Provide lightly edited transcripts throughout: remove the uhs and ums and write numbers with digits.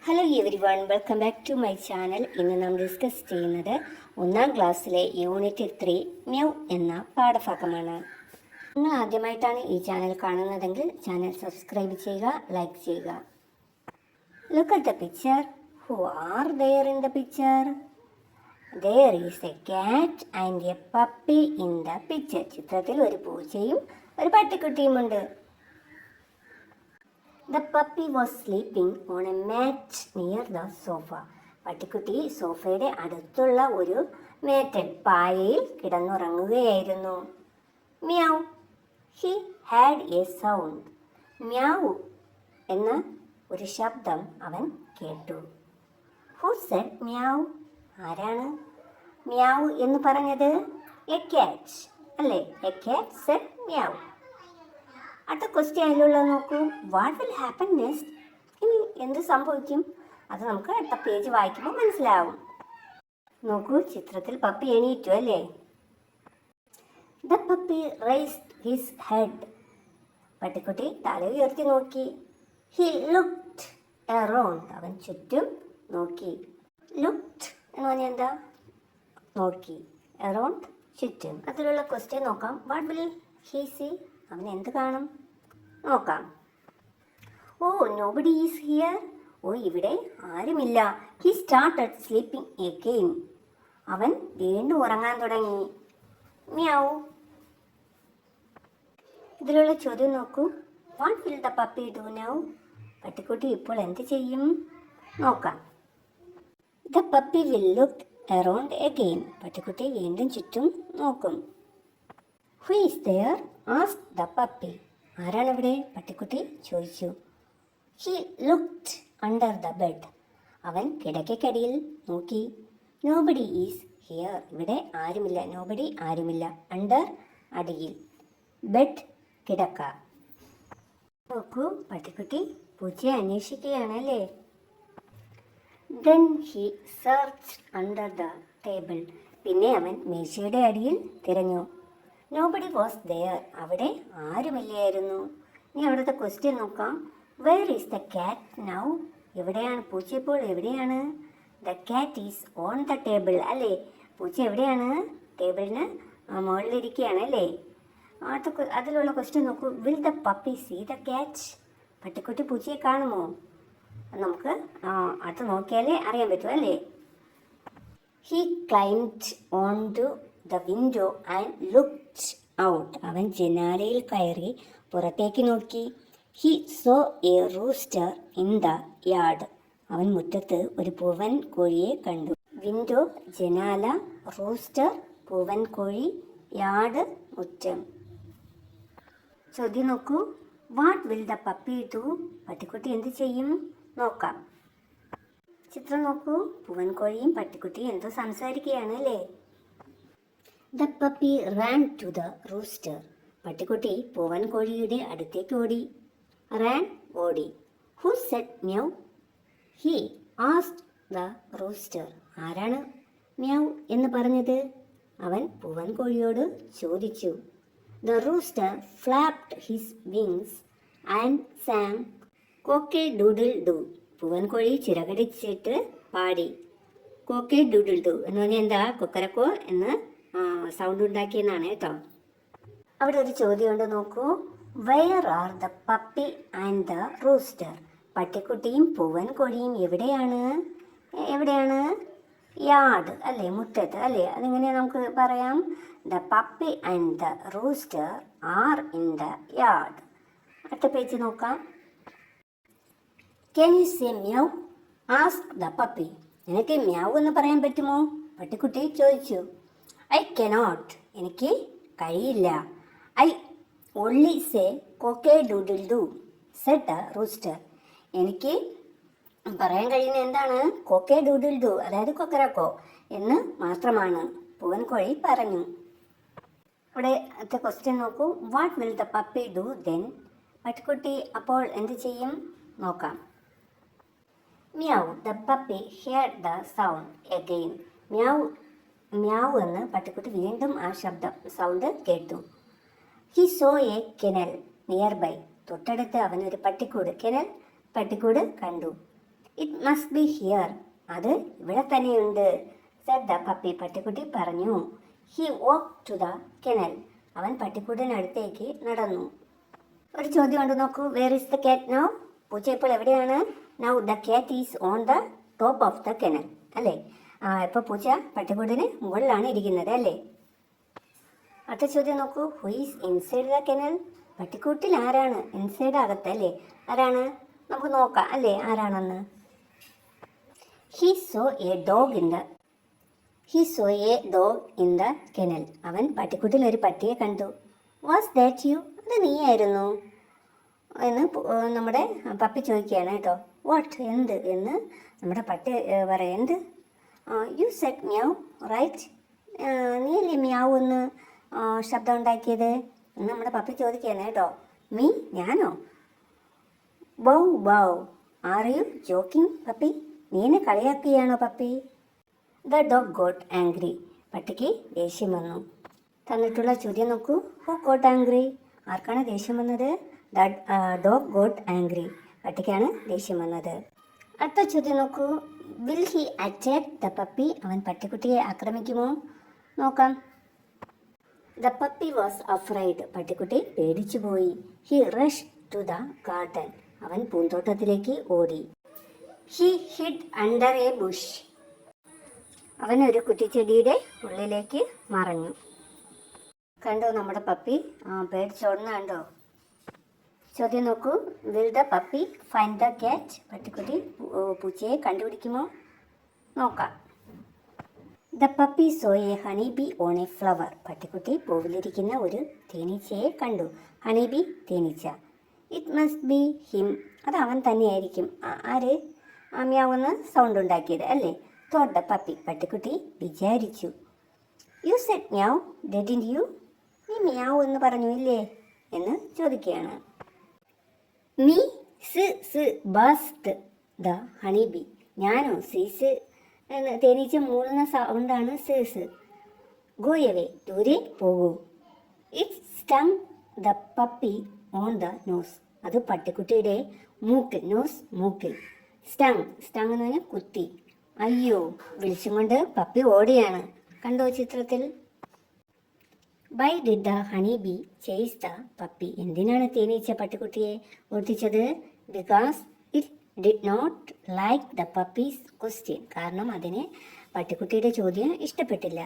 Hello everyone, welcome back to my channel. ഇന്ന് നാം discuss ചെയ്യുന്നത് 1ാം ക്ലാസ്സിലെ യൂണിറ്റ് 3 മ്യൗ എന്ന പാഠഭാഗമാണ്. നിങ്ങൾ ആദ്യമായിട്ടാണ് ഈ ചാനൽ കാണുന്നതെങ്കിൽ ചാനൽ സബ്സ്ക്രൈബ് ചെയ്യുക, ലൈക്ക് ചെയ്യുക. Look at the picture. Who are there in the picture? There is a cat and a puppy in the picture. ചിത്രത്തിൽ ഒരു പൂച്ചയും ഒരു പട്ടിക്കുട്ടിയുമുണ്ട്. The puppy was sleeping on a mat near the sofa. പട്ടിക്കുട്ടി സോഫയുടെ അടുത്തുള്ള ഒരു മേറ്റൽ പായയിൽ കിടന്നുറങ്ങുകയായിരുന്നു. മ്യാവ്. He had a sound. മ്യാവ് എന്ന ഒരു ശബ്ദം അവൻ കേട്ടു. Who said മ്യാവ്? ആരാണ് മ്യാവ് എന്ന് പറഞ്ഞത്? എ ക്യാറ്റ് അല്ലേ? A cat said meow. അടുത്ത ക്വസ്റ്റ്യൻ അതിലുള്ള നോക്കൂ. What will happen next? ഇനി എന്ത് സംഭവിക്കും? അത് നമുക്ക് അടുത്ത പേജ് വായിക്കുമ്പോൾ മനസ്സിലാവും. നോക്കൂ, ചിത്രത്തിൽ പപ്പി എണീറ്റു അല്ലേ? The puppy raised his head. പട്ടിക്കുട്ടി തല ഉയർത്തി നോക്കി. He looked around. അവൻ ചുറ്റും നോക്കി. ലുക്ക്ഡ് എന്ന് പറഞ്ഞാൽ എന്താ? നോക്കി. അറൗണ്ട് ചുറ്റും. അതിലുള്ള ക്വസ്റ്റ്യൻ നോക്കാം. What will he see? അവൻ എന്ത് കാണും? നോക്കാം. Oh, nobody is here. ഓ, ഇവിടെ ആരുമില്ല. He started sleeping again. അവൻ വീണ്ടും ഉറങ്ങാൻ തുടങ്ങി. മ്യാവ്. ഇതിലുള്ള ചോദ്യം നോക്കൂ. What will the puppy do now? പട്ടിക്കുട്ടി ഇപ്പോൾ എന്ത് ചെയ്യും? നോക്കാം. The puppy will look around again. പട്ടിക്കുട്ടി വീണ്ടും ചുറ്റും നോക്കും. Who is there? Ask the puppy. ആരാണിവിടെ? പട്ടിക്കുട്ടി ചോദിച്ചു. He looked under the bed. അവൻ കിടക്കയ്ക്കടിയിൽ നോക്കി. Nobody is here. ഇവിടെ ആരുമില്ല. നോബഡി ആരുമില്ല. അണ്ടർ അടിയിൽ. ബെഡ് കിടക്ക. നോക്കൂ, പട്ടിക്കുട്ടി പൂച്ചയെ അന്വേഷിക്കുകയാണല്ലേ. Then he searched under the table. പിന്നെ അവൻ മേശയുടെ അടിയിൽ തിരഞ്ഞു. Nobody was there. അവിടെ ആരുമില്ലായിരുന്നു. ഇനി അവിടുത്തെ ക്വസ്റ്റ്യൻ നോക്കാം. Where is the cat now? എവിടെയാണ് പൂച്ച? ഇപ്പോൾ എവിടെയാണ്? The cat is on the table അല്ലേ? പൂച്ച എവിടെയാണ്? ടേബിളിന് മുകളിലിരിക്കുകയാണ് അല്ലേ? അതിലുള്ള ക്വസ്റ്റ്യൻ നോക്കൂ. Will the puppy see the cat? പട്ടിക്കുട്ടി പൂച്ചയെ കാണുമോ? നമുക്ക് അത് നോക്കിയാലേ അറിയാൻ പറ്റും അല്ലേ? He climbed on to the window and looked out. അവൻ ജനാലയിൽ കയറി പുറത്തേക്ക് നോക്കി. He saw A rooster in the yard. അവൻ മുറ്റത്ത് ഒരു പൂവൻ കോഴിയെ കണ്ടു. വിൻഡോ ജനാല, റൂസ്റ്റർ പൂവൻ കോഴി, യാർഡ് മുറ്റം. ചോദ്യം നോക്കൂ. What will the puppy do? പട്ടിക്കുട്ടി എന്ത് ചെയ്യും? നോക്കാം. ചിത്രം നോക്കൂ. പൂവൻ കോഴിയും പട്ടിക്കുട്ടിയും എന്തോ സംസാരിക്കുകയാണ് അല്ലേ? The puppy ran to the rooster. പട്ടിക്കുട്ടി പൂവൻ കോഴിയുടെ അടുത്തേക്ക് ഓടി. റാൻ ഓടി. Who said meow? He asked the rooster. ആരാണ് മ്യാവ് എന്ന് പറഞ്ഞത്? അവൻ പൂവൻ കോഴിയോട് ചോദിച്ചു. The rooster flapped his wings and sang cock a doodle doo. പൂവൻ കോഴി ചിറകടിച്ചിട്ട് പാടി. കോക്കെ ഡൂഡിൽ ഡു എന്ന് പറഞ്ഞാൽ എന്താ? കൊക്കരക്കോ എന്ന് സൗണ്ട് ഉണ്ടാക്കിയെന്നാണ് കേട്ടോ. അവിടെ ഒരു ചോദ്യമുണ്ട് നോക്കൂ. Where are the puppy and the rooster? പട്ടിക്കുട്ടിയും പൂവൻ കോഴിയും എവിടെയാണ്? എവിടെയാണ്? യാർഡ് അല്ലേ? മുറ്റത്ത് അല്ലേ? അതെങ്ങനെ നമുക്ക് പറയാം? The puppy and the rooster are in the yard. അടുത്ത പേജ് നോക്കാം. Can you say meow? Ask the puppy. എനിക്ക് മ്യാവ് എന്ന് പറയാൻ പറ്റുമോ? പട്ടിക്കുട്ടി ചോദിച്ചു. I cannot. എനിക്ക് കഴിയില്ല. I only say cock a doodle doo said the rooster. എനിക്ക് പറയാൻ കഴിയുന്ന എന്താണ്? കോക്കെ ഡൂഡിൽ ഡു, അതായത് കൊക്കരക്കോ എന്ന് മാത്രമാണ് പൂവൻ കോഴി പറഞ്ഞു. ഇവിടെ അടുത്ത ക്വസ്റ്റ്യൻ നോക്കൂ. What will the puppy do then? പട്ടിക്കുട്ടി അപ്പോൾ എന്ത് ചെയ്യും? നോക്കാം. Meow. The puppy heard the sound again. Meow meow എന്ന് പട്ടിക്കുട്ടി വീണ്ടും ആ സൗണ്ട് കേട്ടു. He saw a kennel nearby. തൊട്ടടുത്ത് അവനൊരു പട്ടിക്കൂട്, കെനൽ പട്ടിക്കൂട് കണ്ടു. It must be here. അത് ഇവിടെ തന്നെയുണ്ട്. Said the puppy. പട്ടിക്കുട്ടി പറഞ്ഞു. He walk to the kennel. അവൻ പട്ടിക്കുട്ടിനടുത്തേക്ക് നടന്നു. ഒരു ചോദ്യം ഉണ്ട് നോക്കൂ. വേർ ഇസ് ദ കാറ്റ് നൗ? പൂച്ച ഇപ്പോൾ എവിടെയാണ്? Now the cat is on the top of the kennel. അല്ലേ? ഇപ്പോൾ പൂച്ച പട്ടിക്കുട്ടിന് മുകളിലാണ് ഇരിക്കുന്നത് അല്ലേ? അടുത്ത ചോദ്യം നോക്കൂ. Who is inside the kennel? പട്ടിക്കൂട്ടിൽ ആരാണ്? ഇൻസൈഡ് അകത്ത് അല്ലേ? ആരാണ്? നമുക്ക് നോക്കാം അല്ലേ ആരാണെന്ന്. He saw a dog in the kennel. അവൻ പട്ടിക്കുട്ടിൽ ഒരു പട്ടിയെ കണ്ടു. Was that you? അത് നീയായിരുന്നു എന്ന് നമ്മുടെ പപ്പി ചോദിക്കുകയാണ് കേട്ടോ. വാട്ട്? എന്ത് എന്ന് നമ്മുടെ പട്ടി പറയാം. എന്ത്? You said meow right. നീയല്ലേ മ്യാവ് എന്ന് ശബ്ദം ഉണ്ടാക്കിയത് എന്ന് നമ്മുടെ പപ്പി ചോദിക്കുകയാണ് കേട്ടോ. മീ? ഞാനോ? Bow bow. Are you joking puppy? നീ എന്നെ കളിയാക്കുകയാണോ puppy? The dog got angry. പട്ടിക്ക് ദേഷ്യം വന്നു. തന്നിട്ടുള്ള ചോദ്യം നോക്കൂ. Who got angry? ആർക്കാണ് ദേഷ്യം വന്നത്? The dog got angry. പട്ടിക്കാണ് ദേഷ്യം വന്നത്. അടുത്ത ചോദ്യം നോക്കൂ. Will he attack the puppy? അവൻ പട്ടിക്കുട്ടിയെ ആക്രമിക്കുമോ? നോക്കാം. The puppy was afraid. പട്ടിക്കുട്ടി പേടിച്ചുപോയി. He rush to the garden. അവൻ പൂന്തോട്ടത്തിലേക്ക് ഓടി. He hid under a bush. അവൻ ഒരു കുറ്റിച്ചെടിയുടെ ഉള്ളിലേക്ക് മറഞ്ഞു. കണ്ടോ നമ്മുടെ പപ്പി പേടിച്ചോടുന്ന കണ്ടോ? ചോദ്യം നോക്കൂ. Will the puppy find the cat? പട്ടിക്കുട്ടി പൂച്ചയെ കണ്ടുപിടിക്കുമോ? നോക്കാം. The puppy saw a honey bee on a flower. പട്ടിക്കുട്ടി പൂവിലിരിക്കുന്ന ഒരു തേനീച്ചയെ കണ്ടു. ഹണി ബി തേനീച്ച. It must be him. അത് അവൻ തന്നെയായിരിക്കും. ആര്? മ്യാവെന്ന് സൗണ്ട് ഉണ്ടാക്കിയത് അല്ലേ? Thought the puppy. പട്ടിക്കുട്ടി വിചാരിച്ചു. You said meow didn't you? നീ മ്യാവ് എന്ന് പറഞ്ഞു ഇല്ലേ എന്ന് ചോദിക്കുകയാണ്. മീ സ് ബസ്റ്റ് ദ ഹണി ബി. ഞാനോ? സീസ് എന്ന് തേനീച്ച മൂളുന്ന സൗണ്ടാണ് സീസ്. Go away. ദൂരെ പോകൂ. It stung the puppy on the nose. അത് പട്ടിക്കുട്ടിയുടെ മൂക്കിൽ. നോസ് മൂക്കിൽ. സ്റ്റങ് എന്ന് പറഞ്ഞാൽ കുത്തി. അയ്യോ വിളിച്ചും കൊണ്ട് പപ്പി ഓടിയാണ്. കണ്ടോ ചിത്രത്തിൽ? Why did the honey bee chase the puppy? എന്തിനാണ് തേനീച്ച പട്ടിക്കുട്ടിയെ ഓടിച്ചത്? Because it did not like the puppy's question. കാരണം അതിന് പട്ടിക്കുട്ടിയുടെ ചോദ്യം ഇഷ്ടപ്പെട്ടില്ല.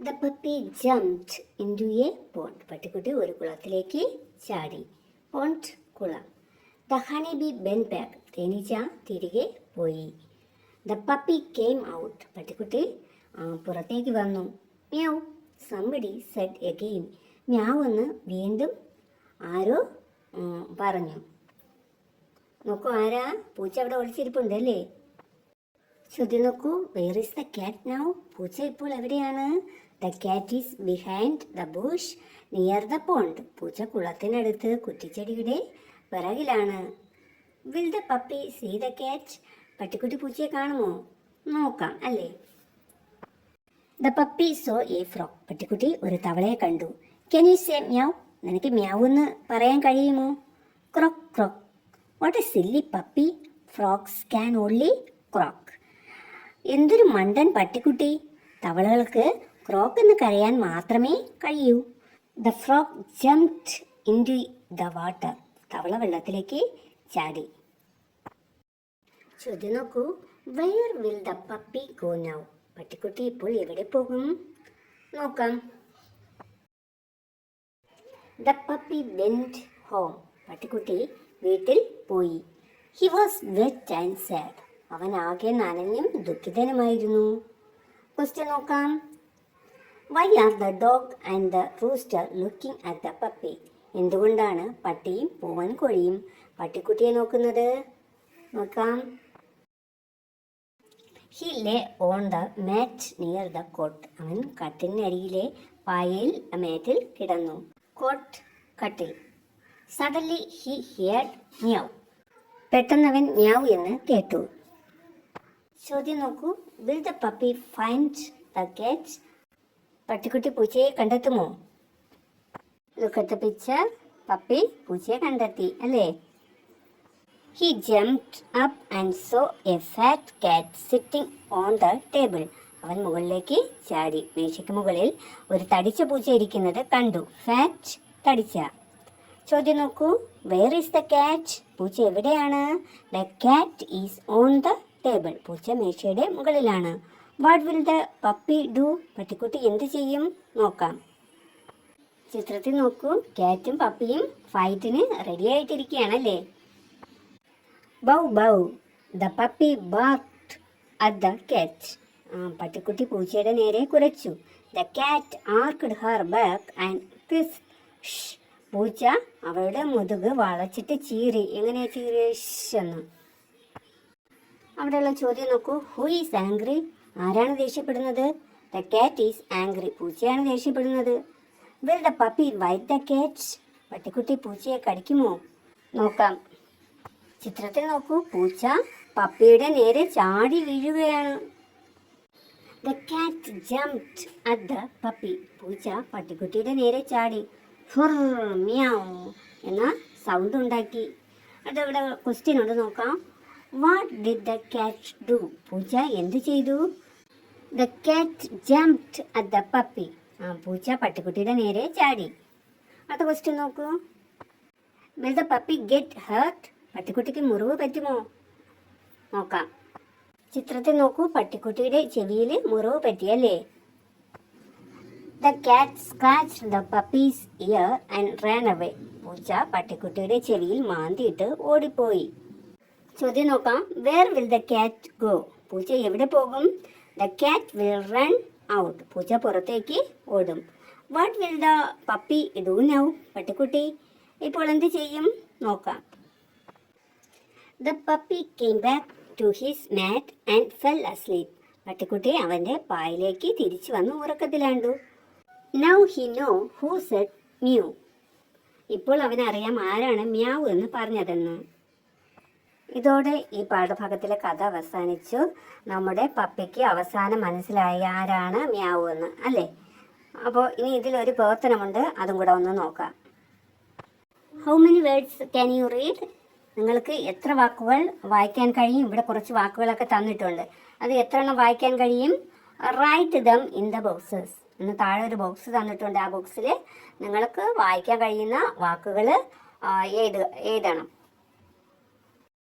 The puppy jumped into a pond. പട്ടിക്കുട്ടി ഒരു കുളത്തിലേക്ക് ചാടി. പോണ്ട് കുളം. The honey bee went back. തേനീച്ച തിരികെ പോയി. The puppy came out. പട്ടിക്കുട്ടി പുറത്തേക്ക് വന്നു. Meow. Somebody said again. Meow എന്ന് വീണ്ടും ആരോ പറഞ്ഞു. നോക്കൂ, ആരാ? പൂച്ച അവിടെ ഒളിച്ചിരിപ്പുണ്ട് അല്ലേ? ചോദ്യം നോക്കൂ. Where is the cat now? പൂച്ച ഇപ്പോൾ എവിടെയാണ്? The cat is behind the bush near the pond. പൂച്ച കുളത്തിനടുത്ത് കുറ്റിച്ചെടിയുടെ പിറകിലാണ്. Will the puppy see the cat? പട്ടിക്കുട്ടി പൂച്ചയെ കാണുമോ? നോക്കാം അല്ലേ? The puppy saw a frog. പട്ടിക്കുട്ടി ഒരു തവളയെ കണ്ടു. Can you say meow? നിനക്ക് മ്യാവ് എന്ന് പറയാൻ കഴിയുമോ? Croak croak. What a silly puppy. Frogs can only croak. എന്തൊരു മണ്ടൻ പട്ടിക്കുട്ടി. തവളകൾക്ക് ക്രോക്ക് എന്ന് കരയാൻ മാത്രമേ കഴിയൂ. The frog jumped into the water. തവള വെള്ളത്തിലേക്ക് ചാടി. ചോദ്യം നോക്കൂ. Where will the puppy go now? പട്ടിക്കുട്ടി ഇപ്പോൾ എവിടെ പോകും? നോക്കാം. The puppy went home. പട്ടിക്കുട്ടി വീട്ടിൽ പോയി. He was wet and sad. അവൻ ആകെ നനഞ്ഞും ദുഃഖിതനുമായിരുന്നു. ക്വസ്റ്റ്യൻ നോക്കാം. Why are the dog and the rooster looking at the puppy? എന്തുകൊണ്ടാണ് പട്ടിയും പൂവൻ കോഴിയും പട്ടിക്കുട്ടിയെ നോക്കുന്നത്? നോക്കാം. He lay on the mat near the cot. അവൻ കട്ടിലിനരികിലെ പായയിൽ മാറ്റിൽ കിടന്നു. കോട്ട് കട്ടിൽ. Suddenly he heard meow. പെട്ടെന്ന് അവൻ മ്യാവ് എന്ന് കേട്ടു. ചോദ്യം നോക്കൂ. Will the puppy find the cat? പട്ടിക്കുട്ടി പൂച്ചയെ കണ്ടെത്തുമോ? Look at the picture. Puppy പൂച്ചയെ കണ്ടെത്തി അല്ലേ? He jumped up and saw a fat cat sitting on the table. അവൻ മുകളിലേക്ക് ചാടി. മേശയ്ക്ക് മുകളിൽ ഒരു തടിച്ച പൂച്ച ഇരിക്കുന്നത് കണ്ടു. ഫാറ്റ്, തടിച്ച. ചോദ്യം നോക്കൂ. Where is the cat? പൂച്ച എവിടെയാണ്? The cat is on the table. പൂച്ച മേശയുടെ മുകളിലാണ്. What will the puppy do? പട്ടിക്കുട്ടി എന്ത് ചെയ്യും? നോക്കാം. ചിത്രത്തിൽ നോക്കൂ. കാറ്റും പപ്പിയും ഫൈറ്റിന് റെഡി ആയിട്ടിരിക്കുകയാണല്ലേ. Bow bow, the puppy barked at the cat. പട്ടിക്കുട്ടി പൂച്ചയുടെ നേരെ കുരച്ചു. The cat arched her back and hissed. പൂച്ച അവളുടെ മുതുക് വളച്ചിട്ട് ചീറി. എങ്ങനെ ചീറി? എന്ന്. അവിടെയുള്ള ചോദ്യം നോക്കൂ. Who is angry? ആരാണ് ദേഷ്യപ്പെടുന്നത്? The cat is angry. പൂച്ചയാണ് ദേഷ്യപ്പെടുന്നത്. Will the puppy bite the cat? പട്ടിക്കുട്ടി പൂച്ചയെ കടിക്കുമോ? നോക്കാം. ചിത്രത്തിൽ നോക്കൂ. പൂച്ച പപ്പിയുടെ നേരെ ചാടി വീഴുകയാണ്. The cat jumped at the puppy. പൂച്ച പട്ടിക്കുട്ടിയുടെ നേരെ ചാടി. ഫുർ മ്യാവ് എന്ന സൗണ്ട് ഉണ്ടാക്കി. അതവിടെ ക്വസ്റ്റ്യൻ ഉണ്ട്, നോക്കാം. What did the cat do? പൂച്ച എന്ത് ചെയ്തു? The cat jumped at the puppy. പൂച്ച പട്ടിക്കുട്ടിയുടെ നേരെ ചാടി. അടുത്ത ക്വസ്റ്റ്യൻ നോക്കൂ. Will the puppy get hurt? പട്ടിക്കുട്ടിക്ക് മുറിവ് പറ്റുമോ? നോക്കാം. ചിത്രത്തിൽ നോക്കൂ. പട്ടിക്കുട്ടിയുടെ ചെവിയിൽ മുറിവ് പറ്റിയല്ലേ. The cat scratched the puppy's ear and ran away. പൂച്ച പട്ടിക്കുട്ടിയുടെ ചെവിയിൽ മാന്തിയിട്ട് ഓടിപ്പോയി. ചോദ്യം നോക്കാം. Where will the cat go? പൂച്ച എവിടെ പോകും? The cat will run out. പൂച്ച പുറത്തേക്ക് ഓടും. What will the puppy do now? പട്ടിക്കുട്ടി ഇപ്പോൾ എന്ത് ചെയ്യും? നോക്കാം. The puppy came back to his mat and fell asleep. പട്ടിക്കുട്ടി അവൻ്റെ പായിലേക്ക് തിരിച്ചു വന്ന് ഉറക്കത്തിലാണ്ടു. Now he know who said mew. ഇപ്പോൾ അവനറിയാം ആരാണ് മ്യാവ് എന്ന് പറഞ്ഞതെന്ന്. ഇതോടെ ഈ പാഠഭാഗത്തിലെ കഥ അവസാനിച്ചു. നമ്മുടെ പപ്പിക്ക് അവസാനം മനസ്സിലായി ആരാണ് മ്യാവ് എന്ന്, അല്ലേ? അപ്പോൾ ഇനി ഇതിലൊരു പ്രവർത്തനമുണ്ട്, അതും കൂടെ ഒന്ന് നോക്കാം. How many words can you read? നിങ്ങൾക്ക് എത്ര വാക്കുകൾ വായിക്കാൻ കഴിയും? ഇവിടെ കുറച്ച് വാക്കുകളൊക്കെ തന്നിട്ടുണ്ട്. അത് എത്ര എണ്ണം വായിക്കാൻ കഴിയും? Write them in the boxes എന്ന് താഴെ ഒരു ബോക്സ് തന്നിട്ടുണ്ട്. ആ ബോക്സിൽ നിങ്ങൾക്ക് വായിക്കാൻ കഴിയുന്ന വാക്കുകൾ എഴുതണം.